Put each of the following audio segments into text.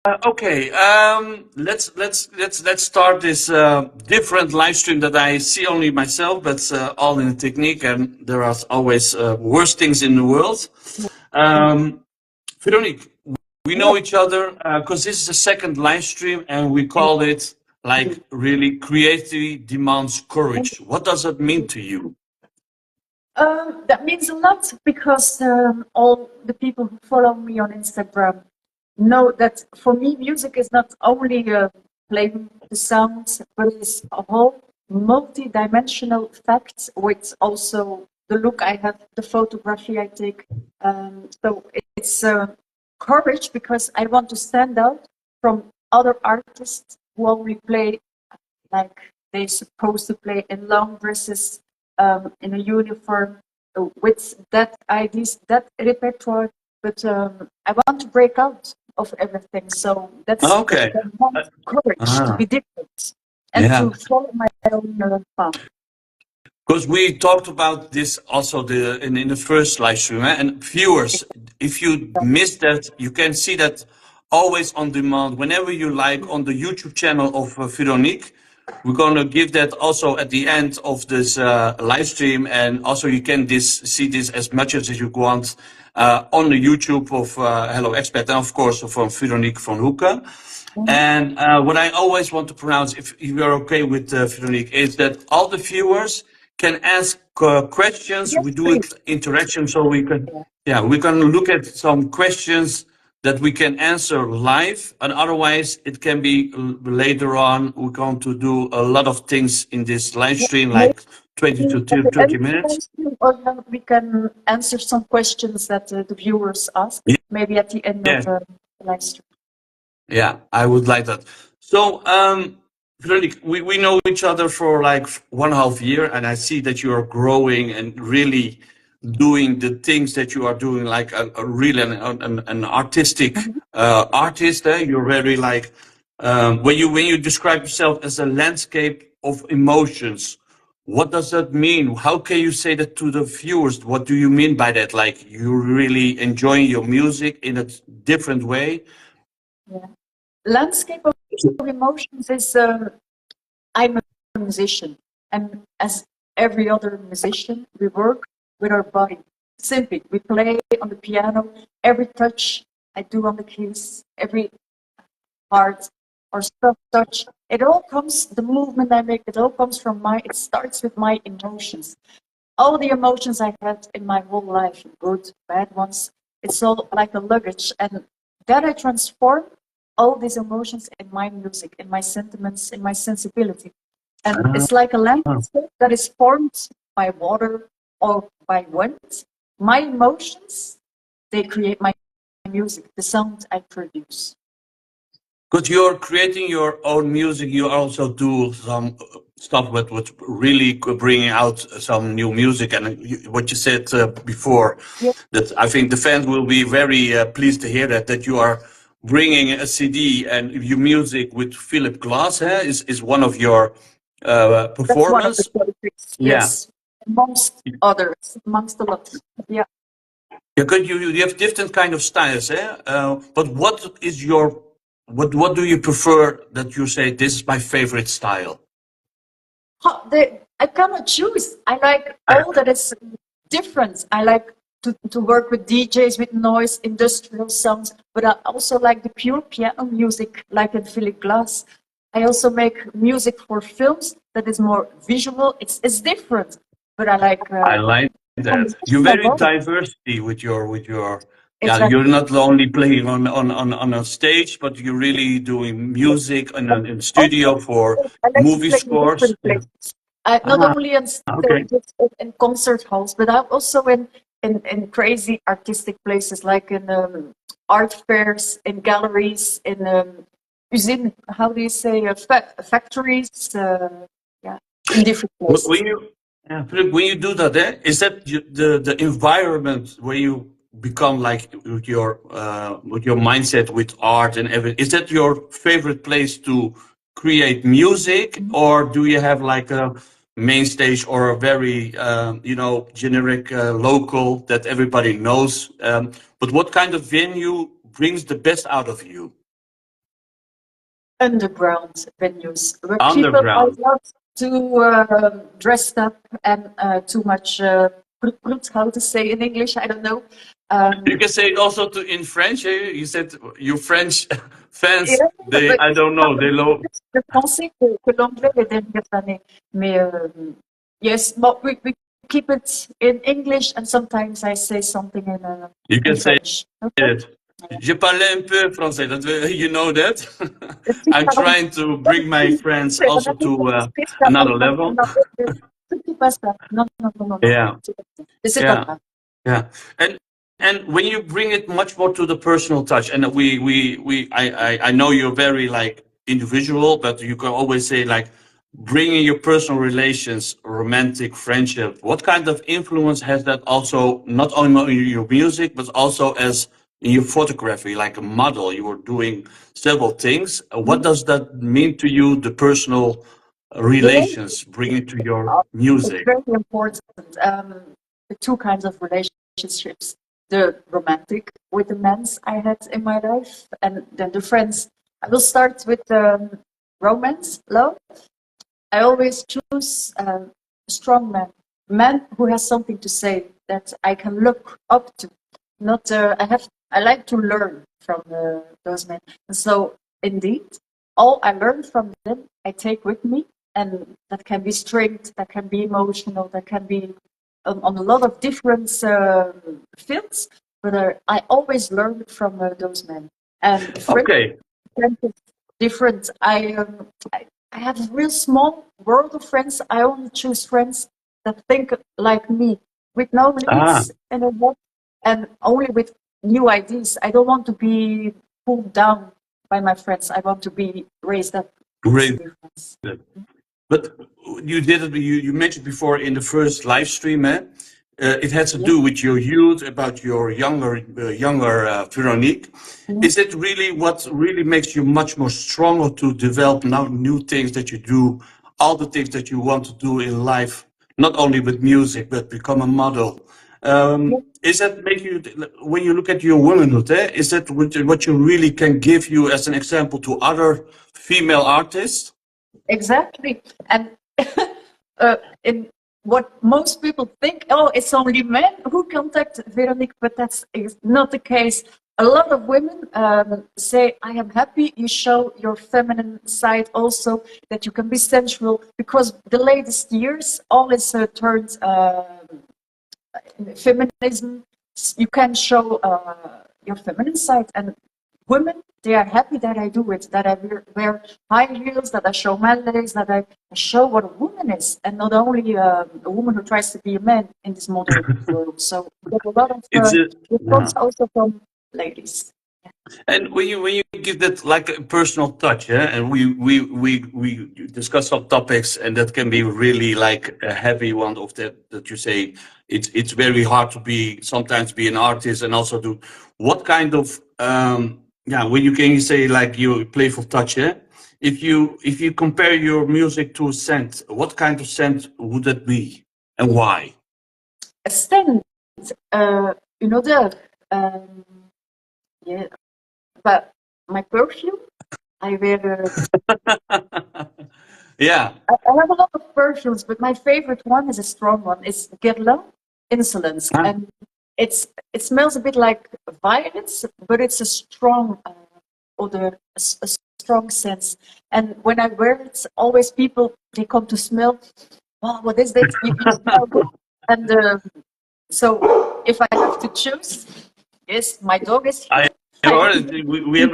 Okay, let's start this different live stream that I see only myself, but all in the technique, and there are always worse things in the world. Veronique, we Yeah. know each other because this is the second live stream, and we call it like really creativity demands courage. What does that mean to you? That means a lot because all the people who follow me on Instagram know that for me, music is not only playing the sounds, but it's a whole multi-dimensional fact with also the look I have, the photography I take. So it's courage because I want to stand out from other artists who only play like they're supposed to play in long dresses, in a uniform, with that ideas, that repertoire. But I want to break out of everything. So that's Okay. I want courage to be different and Yeah. to follow my own path. Because we talked about this also in the first live stream, and viewers, if you missed that, you can see that always on demand whenever you like on the YouTube channel of Veronique. We're going to give that also at the end of this live stream, and also you can see this as much as you want on the YouTube of Hello Expat, and of course from Véronique Vanhoucke. And what I always want to pronounce, if you're okay with Veronique, is that all the viewers can ask questions. Yes, We do please. it interaction, so we can, yeah, we can look at some questions that we can answer live, and otherwise it can be later on. We're going to do a lot of things in this live stream, like 20 to At the 30 end of the minutes. stream, or now we can answer some questions that the viewers ask, Yeah. maybe at the end of the live stream. Yeah, I would like that. So, Veronique, we know each other for like 1.5 years, and I see that you are growing and really doing the things that you are doing, like a really an artistic artist. You're very like when you describe yourself as a landscape of emotions. What does that mean? How can you say that to the viewers? What do you mean by that? Like you really enjoying your music in a different way? Yeah. Landscape of emotions is I'm a musician, and as every other musician, we work with our body. Simply, we play on the piano. Every touch I do on the keys, every part or soft touch, it all comes. The movement I make, it all comes from my. It starts with my emotions. All the emotions I had in my whole life, good, bad ones. It's all like a luggage, and that I transform all these emotions in my music, in my sentiments, in my sensibility. And it's like a landscape that is formed by water or by wind. My emotions, they create my music, the sound I produce. Because you're creating your own music, you also do some stuff with really bringing out some new music. And what you said before, Yeah. that I think the fans will be very pleased to hear that you are bringing a CD and your music with Philip Glass is one of your That's one of the performance. projects, Yeah. yes, amongst others, amongst a lot. Yeah. Yeah, because you have different kind of styles, eh? But what is your what do you prefer that you say this is my favorite style? I cannot choose. I like all that is different. I like to work with DJs, with noise, industrial sounds, but I also like the pure piano music, like in Philip Glass. I also make music for films that is more visual. It's different, but I like. I like that. You're very diversity with your. Yeah, Exactly. you're not only playing on a stage, but you're really doing music in a studio for I like to movie play in scores. different Yeah. places. Not only on Okay. stages, in concert halls, but I'm also in crazy artistic places, like in art fairs, in galleries, in usine, how do you say, factories, yeah, in different places. When you Philip, when you do that, is that the environment where you become like with your mindset with art and everything? Is that your favorite place to create music, or do you have like a main stage or a very generic local that everybody knows? But what kind of venue brings the best out of you? underground venues where people are Underground. not too dressed up and too much how to say in English, I don't know. You can say it also in French. You said your French fans, Yeah, they, but I don't know, they low. le français que l'anglais les dernières années. Mais yes, but we keep it in English and sometimes I say something You in can say French. Okay? it. Je parle un peu français. You know that. Si I'm parle trying to bring my friends c'est also to another level. pas ça. Non, non, non, non, non. Yeah, C'est pas yeah, grave. yeah. And when you bring it much more to the personal touch, and I know you're very like individual, but you can always say like bringing your personal relations, romantic friendship. What kind of influence has that also not only in your music, but also as in your photography, like a model? You were doing several things. What does that mean to you? The personal Yeah, relations bringing to your it's music. very important. The two kinds of relationships. The romantic with the men I had in my life, and then the friends. I will start with romance, love. I always choose a strong man who has something to say that I can look up to. Not I like to learn from those men. And so indeed, all I learned from them, I take with me, and that can be strength, that can be emotional, that can be on a lot of different fields. But I always learn from those men. And Okay. friends is different. I have a real small world of friends. I only choose friends that think like me, with no limits and a lot, and only with new ideas. I don't want to be pulled down by my friends. I want to be raised up. Great. But you did it. You mentioned before in the first live stream, it had to do with your youth, about your younger Véronique. Is it really what really makes you much more stronger to develop now new things that you do, all the things that you want to do in life, not only with music but become a model? Is that make you, when you look at your womanhood, is that what you really can give you as an example to other female artists? Exactly. And in what most people think, oh, it's only men who contact Véronique, but that's not the case. A lot of women say, I am happy you show your feminine side also, that you can be sensual, because the latest years all is turned feminism. You can show your feminine side, and women, they are happy that I do it, that I wear high heels, that I show my legs, that I show what a woman is, and not only a woman who tries to be a man in this modern world. So we get a lot of response also from ladies. And when you give that like a personal touch, and we discuss some topics, and that can be really like a heavy one of that you say it's very hard to sometimes be an artist and also do what kind of when you can say like you playful touch, if you compare your music to a scent, what kind of scent would that be and why? A scent, une odeur. Yeah, but my perfume, I wear. Yeah. I have a lot of perfumes, but my favorite one is a strong one. It's Guerlain Insolence, and it smells a bit like violets, but it's a strong odor, a strong sense. And when I wear it, always people they come to smell. Oh, what is that? You smell good. And so if I have to choose, yes, my dog is here. We have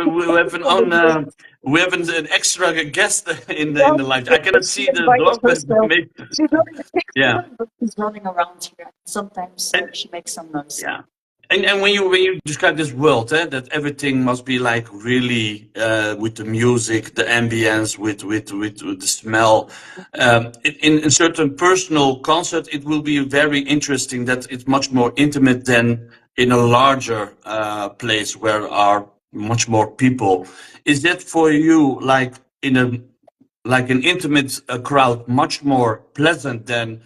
an extra guest in the live. I cannot see the dog, but maybe, she's not in the picture, yeah. but she's running around here. Sometimes she makes some noise. Yeah. And when you describe this world, that everything must be like really with the music, the ambience, with the smell. In a certain personal concert, it will be very interesting. That it's much more intimate than in a larger place where are much more people. Is that for you like an intimate crowd much more pleasant than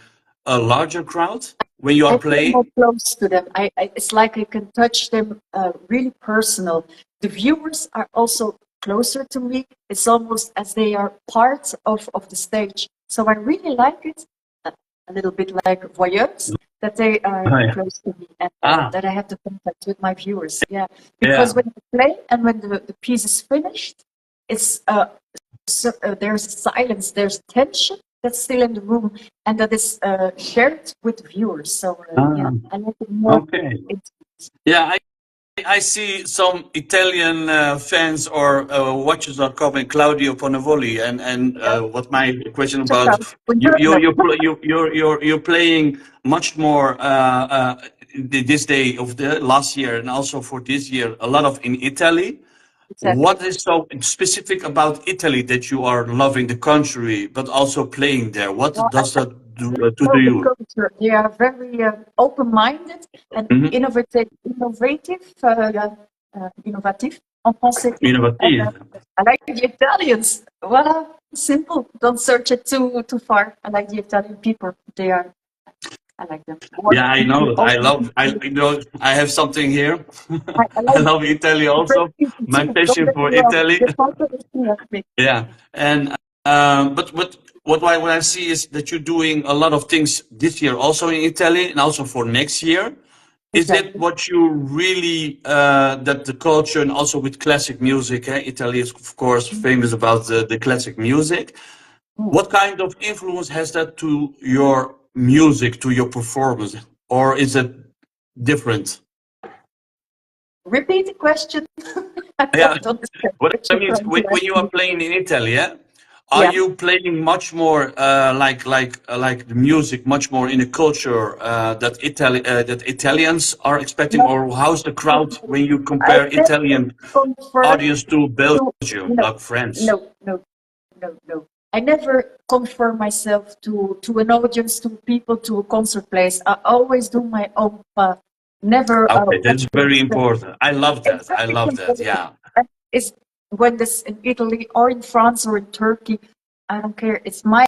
a larger crowd when you are playing? More close to them. It's like I can touch them really personal. The viewers are also closer to me. It's almost as they are part of the stage. So I really like it, a little bit like voyeurs, that they are close to me and that I have the contact with my viewers. Yeah, because when you play and when the piece is finished, it's there's silence, there's tension that's still in the room, and that is shared with viewers. So yeah, I like it more. Okay. Yeah, I see some Italian fans or watchers are coming, Claudio Ponavoli, and what my question about you're playing much more this day of the last year and also for this year a lot of in Italy. Exactly. What is so specific about Italy that you are loving the country but also playing there? What does that do to you? Culture. They are very open-minded and innovative. En français. Innovative. I like the Italians. Voilà, simple. Don't search it too far. I like the Italian people. They are. I like them. Yeah, I know. I have something here. I love Italy also. My passion for Italy. Yeah, and but what I see is that you're doing a lot of things this year, also in Italy, and also for next year. Is it what you really that the culture and also with classic music? Italy is of course famous about the classic music. What kind of influence has that to your music, to your performance, or is it different? Repeat the question. Yeah. What I mean, when you are playing in Italy, are you playing much more like the music, much more in a culture that Italians are expecting, or how's the crowd when you compare Italian audience to Belgium, like France? No. I never conform myself to an audience, to people, to a concert place. I always do my own path. Never. Okay, that's very important. I love that. I love that. Yeah. It's when this in Italy or in France or in Turkey, I don't care. It's my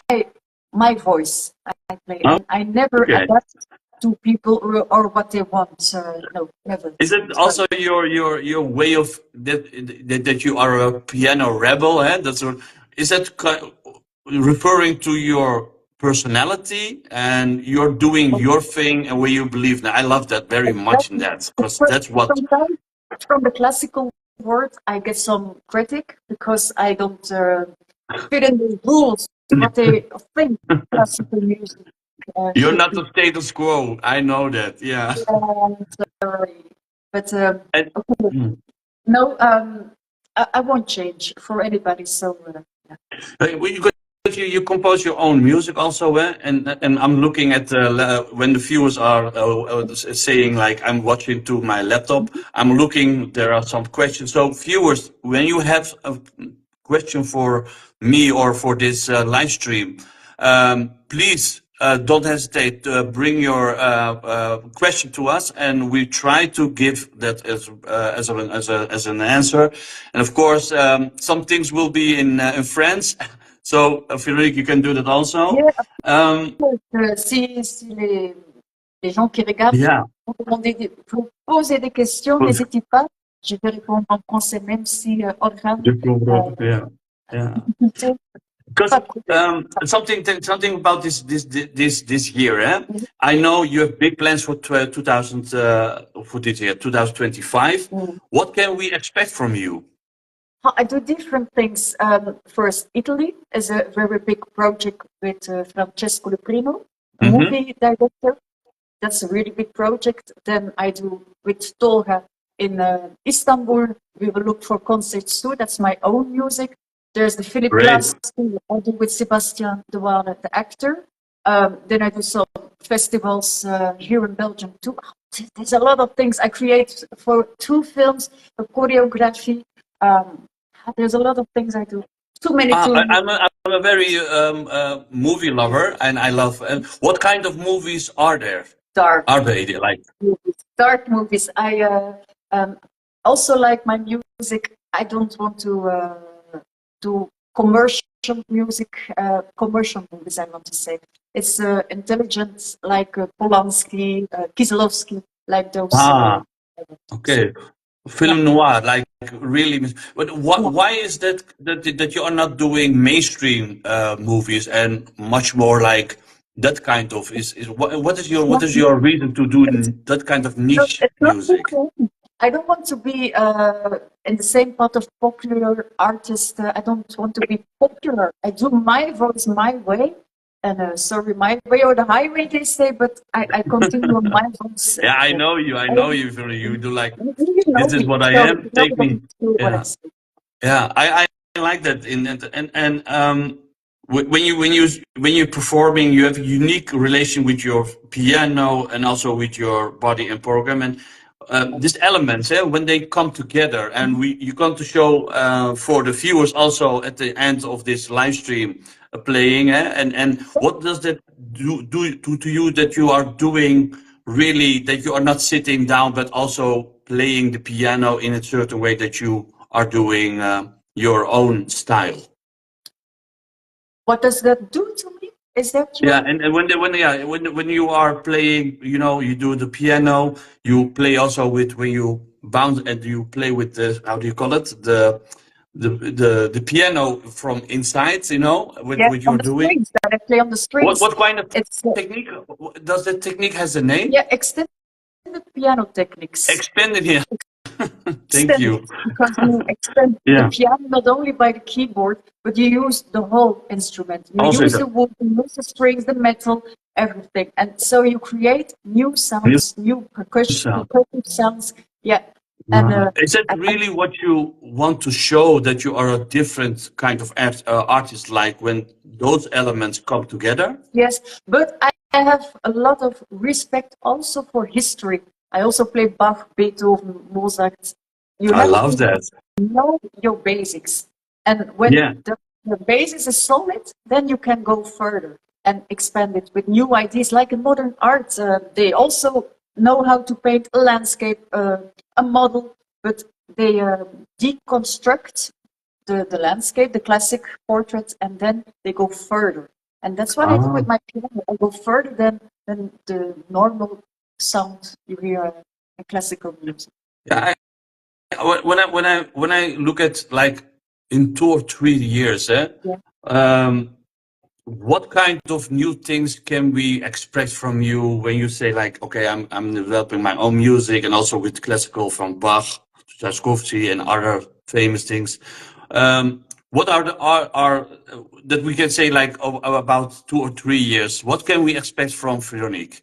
voice I play. Oh, I never adapt to people or what they want. No, never. Is it also your way of that you are a piano rebel? Is that referring to your personality and you're doing your thing and where you believe? Now, I love that very much in that, because that's what. Sometimes from the classical world, I get some critic because I don't fit in the rules what they think classical music. You're not the status quo. I know that. Yeah. But no, I won't change for anybody. So you compose your own music also, and I'm looking at when the viewers are saying like I'm watching to my laptop. I'm looking. There are some questions. So viewers, when you have a question for me or for this live stream, please. Don't hesitate to bring your question to us, and we try to give that as an answer. And of course, some things will be in French. So, Véronique, you can do that also. Si les gens qui regardent vont poser des questions, n'hésitez pas. Je vais répondre en français, même si Because something about this year, I know you have big plans for 2025. What can we expect from you? I do different things. First, Italy is a very big project with Francesco Leprino, a movie director. That's a really big project. Then I do with Tolga in Istanbul. We will look for concerts too. That's my own music. There's the Philip Glass I do with Sébastien Douane, the actor. Then I do some festivals here in Belgium too. There's a lot of things I create for 2 films, a choreography. There's a lot of things I do. Too many. I'm a very movie lover, and I love. What kind of movies are there? Dark. Are they like movies, dark movies? I also like my music. I don't want to do commercial music. Commercial movies, I want to say. It's intelligent, like Polanski, Kieslowski, like those. Okay. Film noir, like really. But why is that you are not doing mainstream movies and much more like that kind of what is your reason to do that kind of niche It's not music? I don't want to be in the same pot of popular artists. I don't want to be popular. I do my voice my way. And sorry, my way or the highway, they say, but I continue on my voice. Yeah, I know you. I know you. You do like, You know this is me, what I so am. Take me. what I Yeah. say. Yeah, I like that. When you're performing, you have a unique relation with your piano and also with your body and program. And these elements, when they come together, and you come to show for the viewers also at the end of this live stream playing. And what does that do to you that you are doing really, that you are not sitting down but also playing the piano in a certain way that you are doing your own style? What does that do to me? Is that your... Yeah, and when you are playing, you do the piano, you play also with when you bounce and you play with the, how do you call it, the piano from inside, with Yeah, what on you're the doing. strings, that I play on the strings. What kind of It's technique does that technique has a name? yeah, extended piano techniques. Expanded, yeah. Thank Extended, you. because you extend the Yeah. piano not only by the keyboard, but you use the whole instrument. You Also, use the wood, you use the strings, the metal, everything, and so you create new sounds, new percussion, sound. percussive sounds. Yeah, and Is that really what you want to show, that you are a different kind of artist, like when those elements come together? yes, but I have a lot of respect also for history. I also play Bach, Beethoven, Mozart. You I have love to that. know your basics. And when Yeah. the basis is solid, then you can go further and expand it with new ideas. Like in modern art, they also know how to paint a landscape, a model, but they deconstruct the landscape, the classic portrait, and then they go further. And that's what I do with my piano. I go further than the normal sound you hear in classical music. Yeah. When I look at like in 2 or 3 years, Yeah. what kind of new things can we expect from you when you say like, okay, I'm developing my own music and also with classical from Bach, Tchaikovsky, and other famous things. What are that we can say like about 2 or 3 years? What can we expect from Véronique?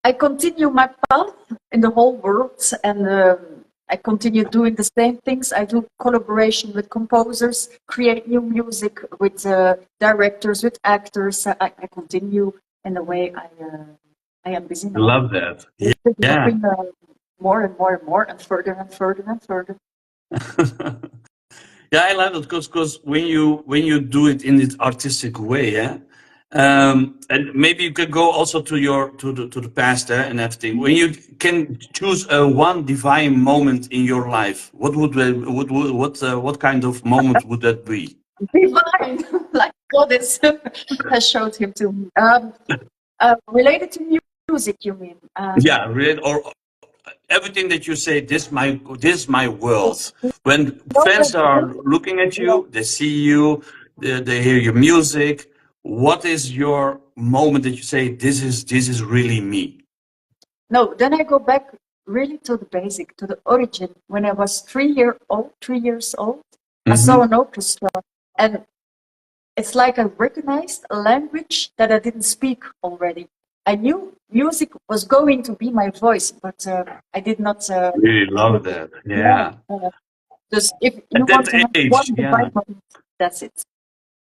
I continue my path in the whole world, and I continue doing the same things. I do collaboration with composers, create new music with directors, with actors. I continue in the way I am busy now. Love that. Yeah. Developing, more and more and more, and further and further and further. Yeah, I love it because when you do it in this artistic way, yeah. And maybe you could go also to the past and everything. When you can choose one divine moment in your life, what kind of moment would that be? Divine, like goddess has showed him to me. Related to music, you mean? Yeah, really, or everything that you say. This is my world. When fans are looking at you, they see you, they hear your music. What is your moment that you say this is really me? No, then I go back really to the basic, to the origin. When I was 3 years old, I saw an orchestra, and it's like I recognized a language that I didn't speak already. I knew music was going to be my voice, but I did not. Really love that. Yeah. Just if you At want that to have age, one yeah. divine moment, that's it.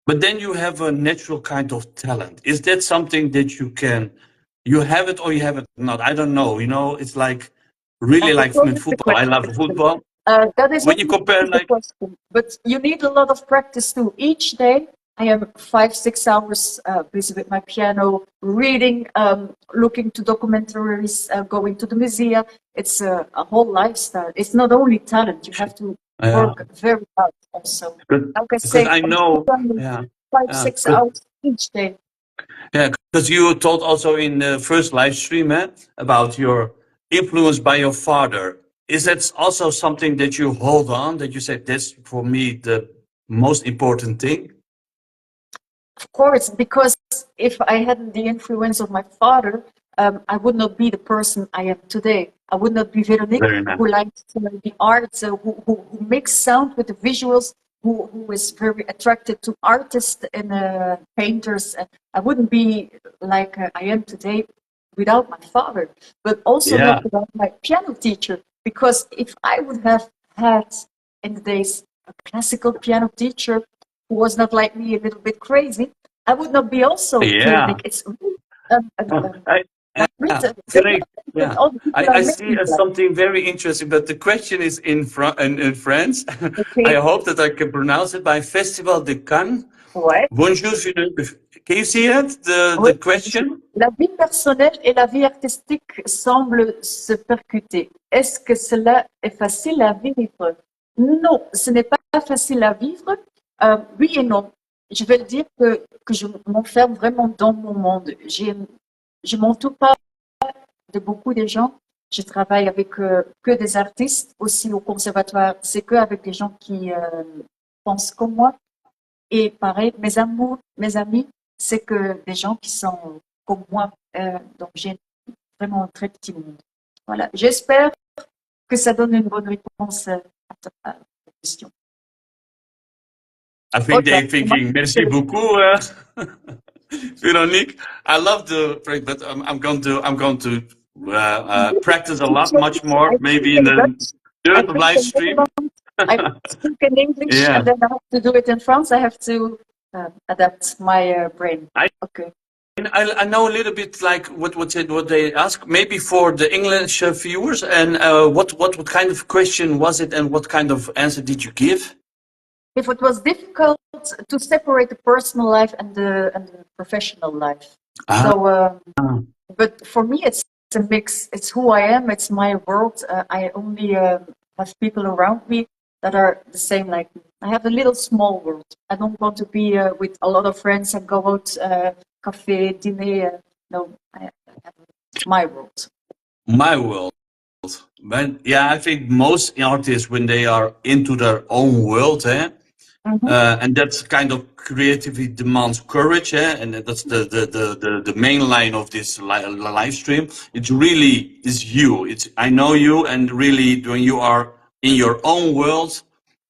But then you have a natural kind of talent. Is that something that you have it or you have it not? I don't know. It's like really like What with is the football. I love question? football. That is When you compare the like, question. But you need a lot of practice too. Each day, I am 5-6 hours busy with my piano, reading, looking to documentaries, going to the museum. It's a whole lifestyle. It's not only talent. You have to work very hard also. Like I say, because I know, yeah, 5-6 hours each day. yeah, because you told also in the first live stream about your influence by your father. is that also something that you hold on, that you say, that's for me the most important thing? Of course, because if I hadn't the influence of my father, I would not be the person I am today. I would not be Véronique, Nice. who likes the art, who makes sound with the visuals, who is very attracted to artists and painters. And I wouldn't be like I am today without my father, but also not without my piano teacher. Because if I would have had in the days a classical piano teacher who was not like me, a little bit crazy, I would not be also Véronique. It's Great. Yeah, I see something very interesting, but the question is in French. Okay. I hope that I can pronounce it. By Festival de Cannes. Ouais. Bonjour, can you see it? The question? La vie personnelle et la vie artistique semblent se percuter. Est-ce que cela est facile à vivre? Non, ce n'est pas facile à vivre. Oui et non. Je vais le dire que je m'enferme vraiment dans mon monde. Je m'entoure pas de beaucoup de gens. Je travaille avec que des artistes, aussi au conservatoire. C'est que avec des gens qui pensent comme moi. Et pareil, mes amis, c'est que des gens qui sont comme moi. Donc j'ai vraiment un très petit monde. Voilà. J'espère que ça donne une bonne réponse à ta question. I think they're thinking, merci beaucoup, Véronique. I love the break, but I'm going to practice a lot, much more, maybe in the third live stream. I speak in English, and then I have to do it in France. I have to adapt my brain. Okay. I know a little bit like what they ask, maybe for the English viewers, and what kind of question was it, and what kind of answer did you give? If it was difficult to separate the personal life and the professional life. So, but for me, it's a mix. It's who I am. It's my world. I only have people around me that are the same like me. I have a little small world. I don't want to be with a lot of friends and go out cafe, diner. No, I have my world. My world. But yeah, I think most artists, when they are into their own world, and that's kind of creativity demands courage, and that's the main line of this live stream. It's really is you. It's I know you, and really when you are in your own world,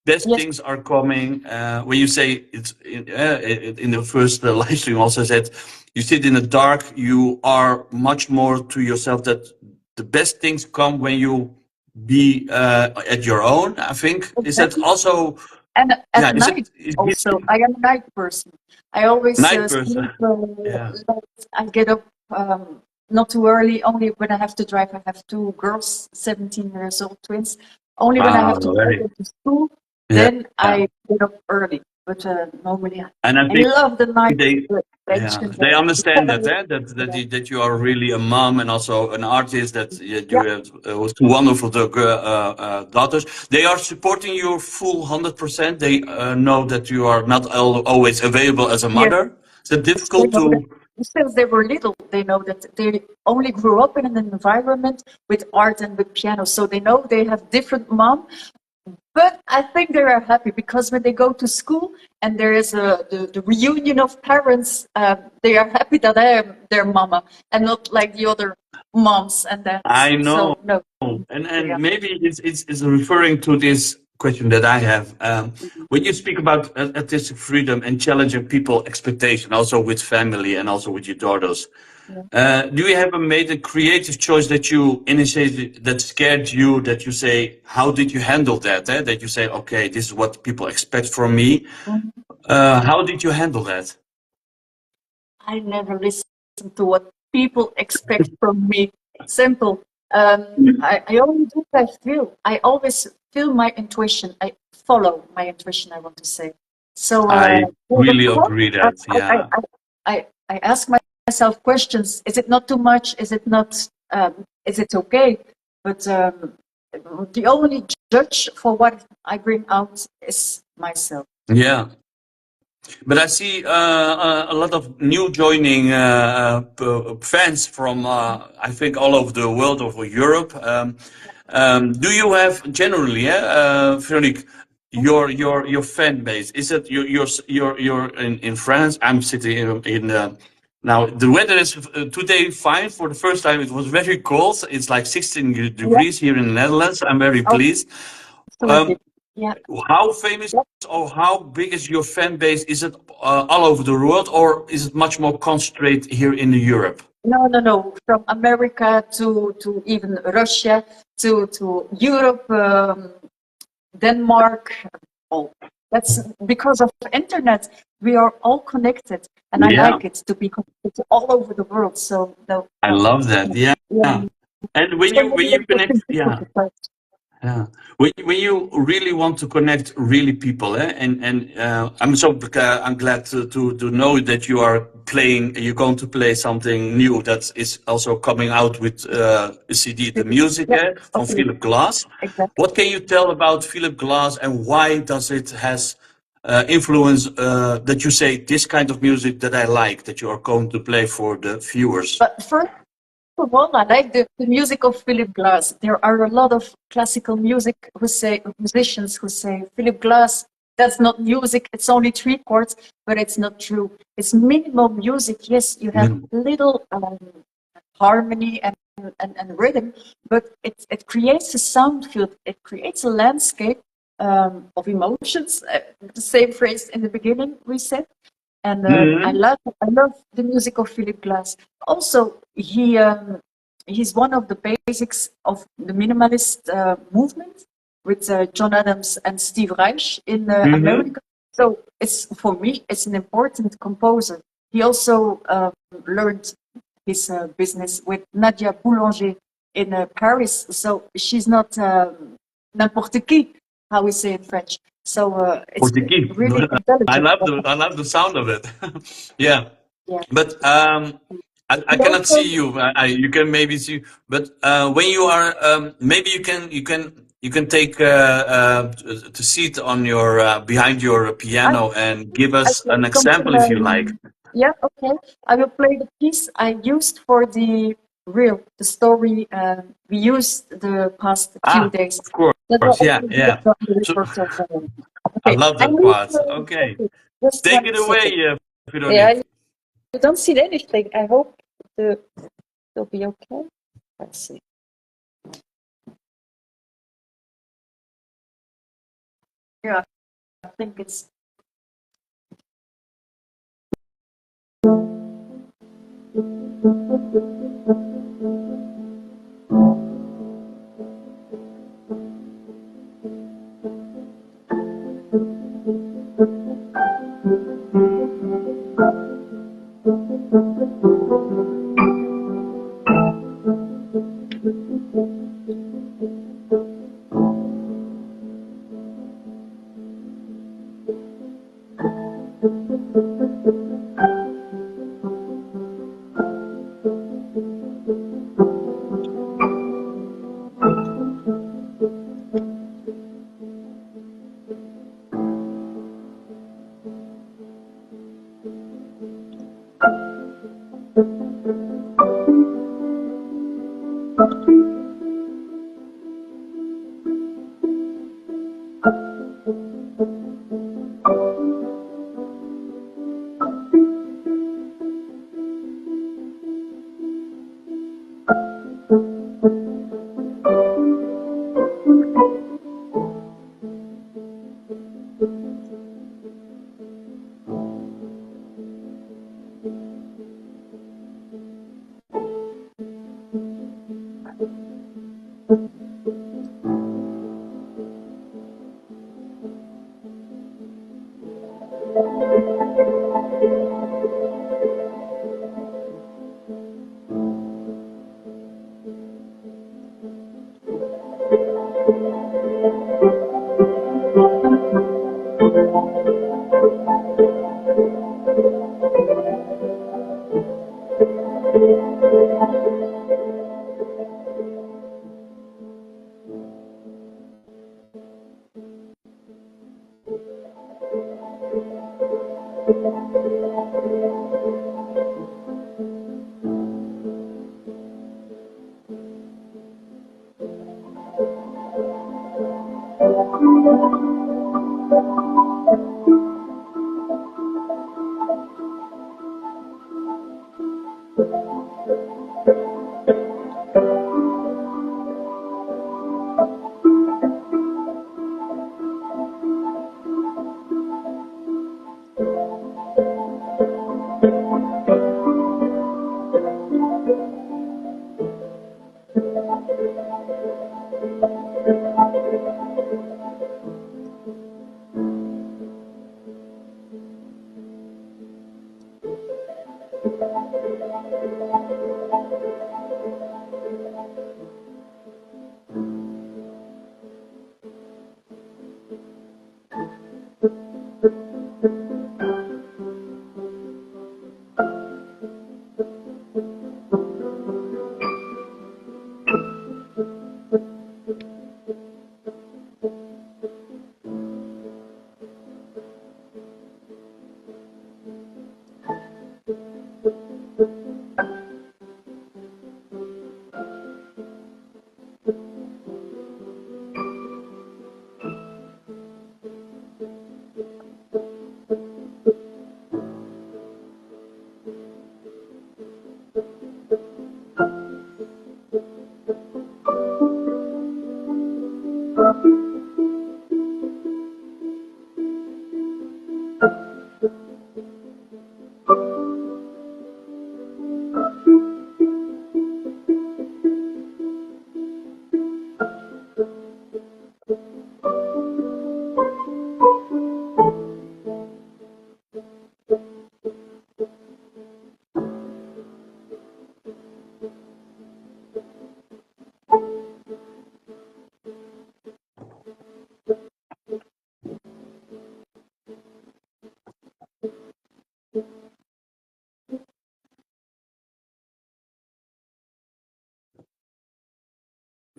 best things are coming. When you say it's in the first live stream, also said you sit in the dark. You are much more to yourself. That the best things come when you be at your own. I think is that also. And at night, also, I am a night person. I always sleep I get up not too early. Only when I have to drive. I have two girls, 17 years old twins. Only when I have to go to school, then I get up early. But normally, I love the night. They understand that you are really a mom and also an artist. That you have two wonderful daughters. They are supporting you full 100%. They know that you are not always available as a mother. Is it difficult to? Since they were little, they know that they only grew up in an environment with art and with piano, so they know they have different mom. But I think they are happy because when they go to school and there is the reunion of parents, they are happy that I am their mama and not like the other moms. And then I know. So, no. And maybe it's referring to this question that I have. When you speak about artistic freedom and challenging people expectation, also with family and also with your daughters, do you have made a creative choice that you initiated that scared you, that you say, how did you handle that? That you say, okay, this is what people expect from me. How did you handle that? I never listen to what people expect from me. Simple. I only do what I feel. I always feel my intuition. I follow my intuition, I want to say. So I really agree that, I ask myself questions. Is it not too much? Is it not, is it okay? But the only judge for what I bring out is myself. Yeah. But I see a lot of new joining fans from, I think, all over the world, over Europe. Do you have generally, Veronique, your fan base? Is it you're in France? I'm sitting in now the weather is today fine. For the first time, it was very cold. It's like 16 degrees here in the Netherlands. I'm very pleased. Yeah. How famous or how big is your fan base? Is it all over the world, or is it much more concentrated here in Europe? No. From America to even Russia to Europe, Denmark. All. That's because of the internet. We are all connected, and I like it to be connected to all over the world. So I love that. Yeah. And when you connect, yeah. When you really want to connect really people, I'm glad to know that you're going to play something new that is also coming out with a CD, the music from Philip Glass. Exactly. What can you tell about Philip Glass and why does it has influence that you say this kind of music that I like that you are going to play for the viewers? But first of all, I like the music of Philip Glass. There are a lot of classical musicians who say Philip Glass, that's not music, it's only 3 chords, but it's not true. It's minimal music. Yes, you have little harmony and rhythm, but it creates a sound field, it creates a landscape of emotions, the same phrase in the beginning we said. And I love the music of Philip Glass. Also, he's one of the basics of the minimalist movement with John Adams and Steve Reich in America. So for me, it's an important composer. He also learned his business with Nadia Boulanger in Paris. So she's not n'importe qui, how we say in French. So it's really intelligent. I love the sound of it. Yeah. But I cannot see you. You can maybe see, but when you are, maybe you can take the seat on your behind your piano and give us an example if you like. Yeah, okay. I will play the piece I used for the story we used the past few days. Of course, yeah. I love that part. Okay. Take it away, Véronique. Yeah, you don't see anything. I hope it will be okay. Let's see. Yeah, I think it's.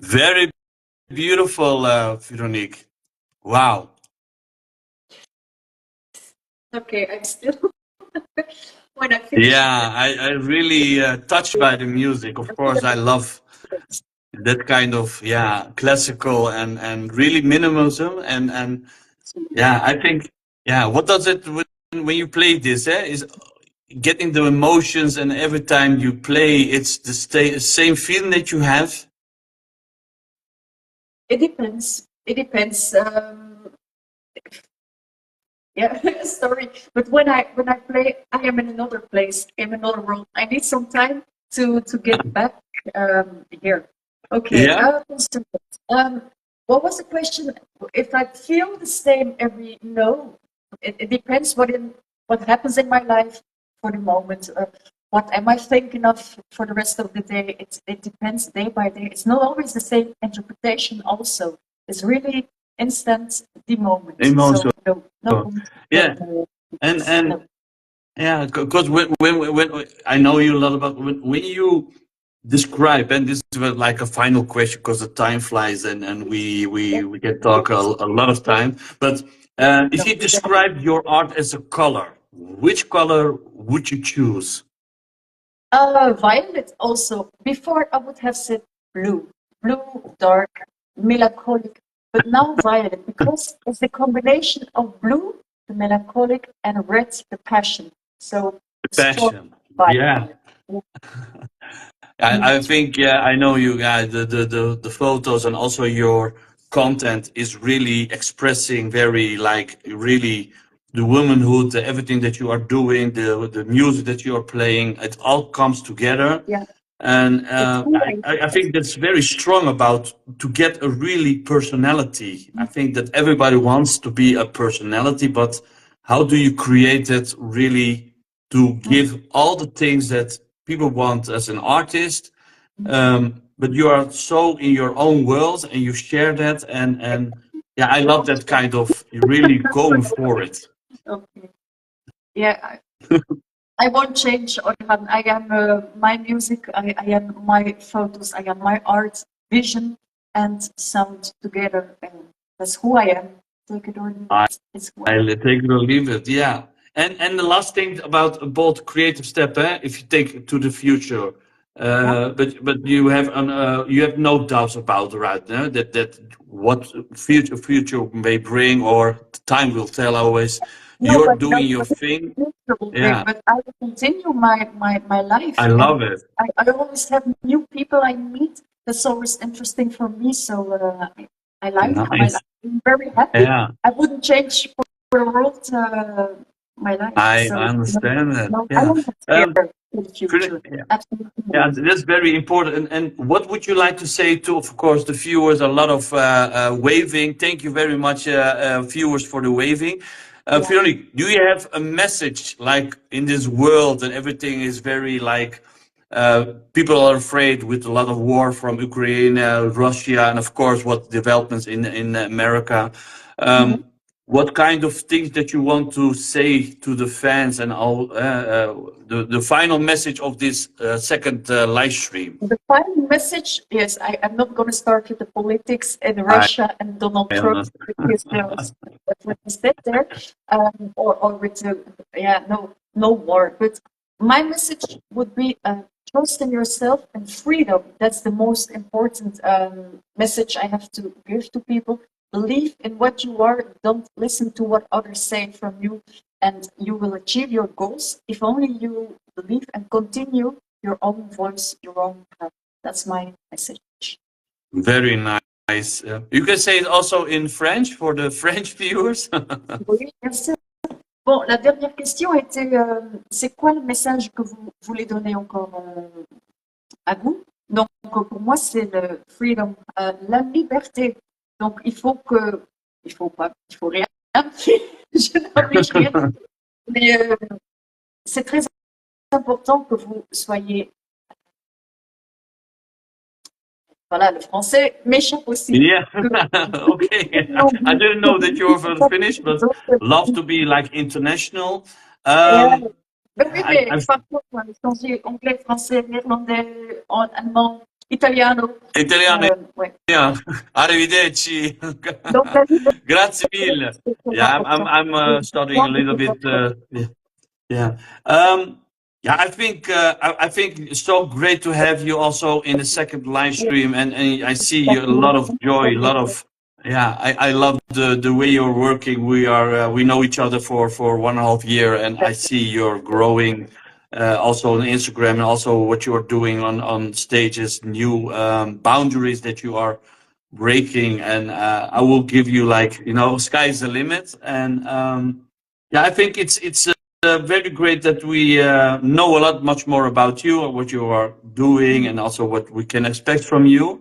Very beautiful, Véronique. Wow. Okay, I'm still when I finish. Yeah, I really touched by the music. Of course, I love that kind of, yeah, classical and really minimalism. And yeah, I think, yeah, what does it, when you play this, is getting the emotions, and every time you play, it's the same feeling that you have. It depends. It depends. Yeah, sorry. But when I play, I am in another place, in another world. I need some time to get back here. Okay. Yeah. What was the question? If I feel the same every no, it depends what happens in my life for the moment. What am I thinking of for the rest of the day? It depends day by day. It's not always the same interpretation. Also, it's really instant the moment. Emotion. So no. Yeah. And yeah, because when I know you a lot about when you describe, and this is like a final question because the time flies, and we can talk a lot of time. But if you describe your art as a color, which color would you choose? Violet also. Before I would have said blue, dark, melancholic, but now violet because it's the combination of blue, the melancholic, and red, the passion. So Passion. Yeah. I think, yeah, I know you guys, the photos and also your content is really expressing very, like, really the womanhood, everything that you are doing, the music that you are playing, it all comes together. Yeah. And I think that's very strong about to get a really personality. I think that everybody wants to be a personality, but how do you create it really to give all the things that people want as an artist? But you are so in your own world and you share that, and yeah, I love that kind of really going for it. Okay. Yeah, I won't change. I am my music. I am my photos. I am my art, vision, and sound together, and that's who I am. Take it or leave it. It's who I am. I'll take it or leave it. Yeah. And the last thing about a bold creative step, if you take it to the future, but you have no doubts about right now that what future may bring, or time will tell always. You're doing your thing. Yeah, But I will continue my life. I love it. I always have new people I meet. That's always interesting for me. So I like my Nice. life. I'm very happy. Yeah, I wouldn't change for the world my life. I So understand that. no, I Yeah. am not scared in the future. Yeah. Absolutely Yeah, not. that's very important. And what would you like to say to, of course, the viewers? A lot of waving. Thank you very much, viewers, for the waving. Véronique, do you have a message like in this world and everything is very like people are afraid with a lot of war from Ukraine, Russia, and of course what developments in America. What kind of things that you want to say to the fans and all the final message of this second live stream? The final message, yes, I'm not going to start with the politics in Russia and Donald Trump because that's what he said there, or with the, no war. But my message would be trust in yourself and freedom. That's the most important message I have to give to people. Believe in what you are. Don't listen to what others say from you, and you will achieve your goals if only you believe and continue your own voice, your own path. That's my message. Very nice. You can say it also in French for the French viewers. Oui, bien sûr. Bon, la dernière question était, c'est quoi le message que vous voulez donner encore à vous? Donc, pour moi, c'est le freedom, la liberté. Donc, il faut rien. Je n'oblige rien. Mais c'est très important que vous soyez, voilà, le français m'échappe aussi. Yeah, okay. I didn't know that you were finished, but love to be like international. Mais parfois, changer anglais, français, néerlandais, allemand, italiano. Ouais. Yeah. Arrivederci. Grazie mille. Yeah, I'm studying a little bit. Yeah. Yeah, I think it's so great to have you also in the second live stream, and I see a lot of joy, a lot of I love the way you're working. We know each other for 1.5 years, and I see you're growing also on Instagram, and also what you are doing on stages, new boundaries that you are breaking, and I will give you sky's the limit, and I think it's very great that we know a lot much more about you and what you are doing, and also what we can expect from you.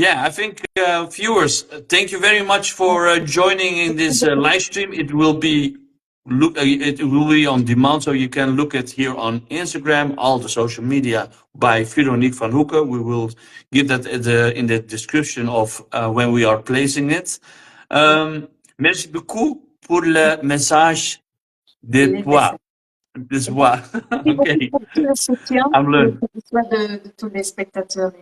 I think viewers, thank you very much for joining in this live stream. It will be on demand, so you can look at here on Instagram, all the social media by Véronique Vanhoucke. We will give that in the description of when we are placing it. Merci beaucoup pour le message de toi. Okay. Pour tout le soutien de tous les spectateurs.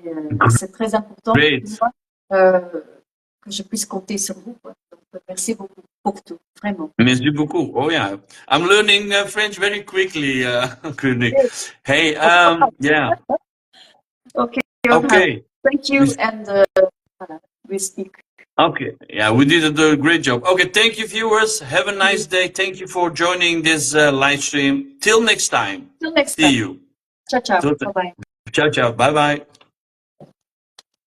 C'est très important pour moi que je puisse compter sur vous. Donc, merci beaucoup pour tout, vraiment. Merci beaucoup. Oh yeah, I'm learning French very quickly, Véronique. Hey, yeah. Okay. Thank you, and we speak. Okay, yeah, we did a great job. Okay, thank you, viewers. Have a nice day. Thank you for joining this live stream. Till next time. Till next See time. you. Ciao, ciao. Bye-bye. Ciao, ciao. Bye-bye.